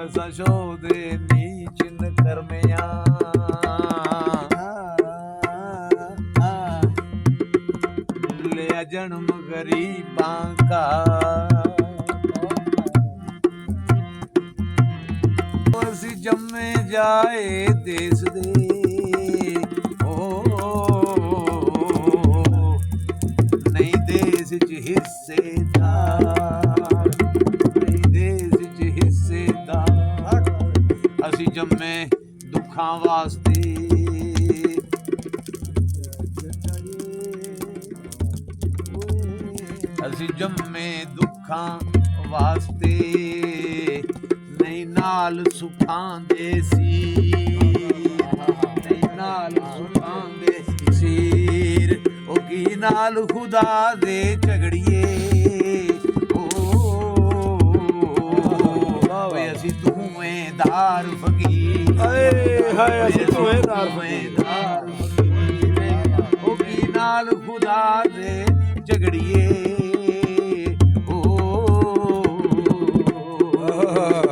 ਸਸ਼ੋਦੇ ਨੀਚ ਨ ਕਰਮਿਆ ਲਿਆ ਜਨਮ ਗਰੀਬਾਂ ਕਾ ਅਸੀਂ ਜੰਮੇ ਜਾਏ ਦੇਸ ਦੇ ਨਹੀਂ ਦੇਸ ਚ ਹਿੱਸੇਦਾਰ ਨਹੀਂ ਦੇਸ ਚ ਹਿੱਸੇਦਾਰ ਅਸੀਂ ਜੰਮੇ ਦੁੱਖਾਂ ਵਾਸਤੇ ਅਸੀਂ ਜੰਮੇ ਦੁੱਖਾਂ ਵਾਸਤੇ ਨਹੀਂ ਨਾਲ ਸੁਖਾਂ ਦੇ ਸੀ ਨਹੀਂ ਨਾਲ ਸੁਖਾਂ ਦੇ ਸੀਰ ਉਹ ਕੀ ਨਾਲ ਖੁਦਾ ਦੇ ਝਗੜੀਏ ਓਏ ਅਸੀਂ ਧੂਏਦਾਰ ਫਕੀਰ ਹਾਏ ਅਸੀਂ ਧੂਏਦਾਰ ਉਹ ਕੀ ਨਾਲ ਖੁਦਾ ਦੇ ਝਗੜੀਏ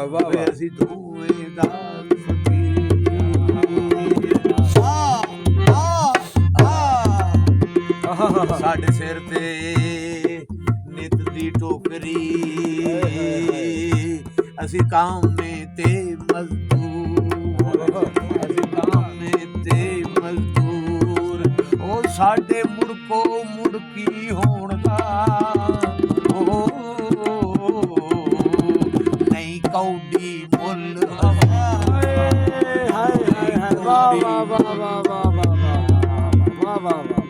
ਓਏ ਅਸੀਂ ਧੂਏਦਾਰ ਸਾਡੇ ਸਿਰ ਤੇ ਨਿਤ ਦੀ ਟੋਕਰੀ ਅਸੀਂ ਕਾਮੇ ਤੇ ਮਜ਼ਦੂਰ ਅਸੀਂ ਕਾਮੇ ਤੇ ਮਜ਼ਦੂਰ ਉਹ ਸਾਡੇ ਮੁੜਕੋ ਮੁੜਕੀ ਹੋਣਗਾ ਨਹੀਂ ਕੌਡੀ ਮੁੱਲ ਹਾਏ ਹਾਏ ਹਾਏ ਵਾਹ ਵਾਹ ਵਾਹ ਵਾਹ ਵਾਹ ਵਾਹ ਵਾਹ ਵਾਹ ਵਾਹ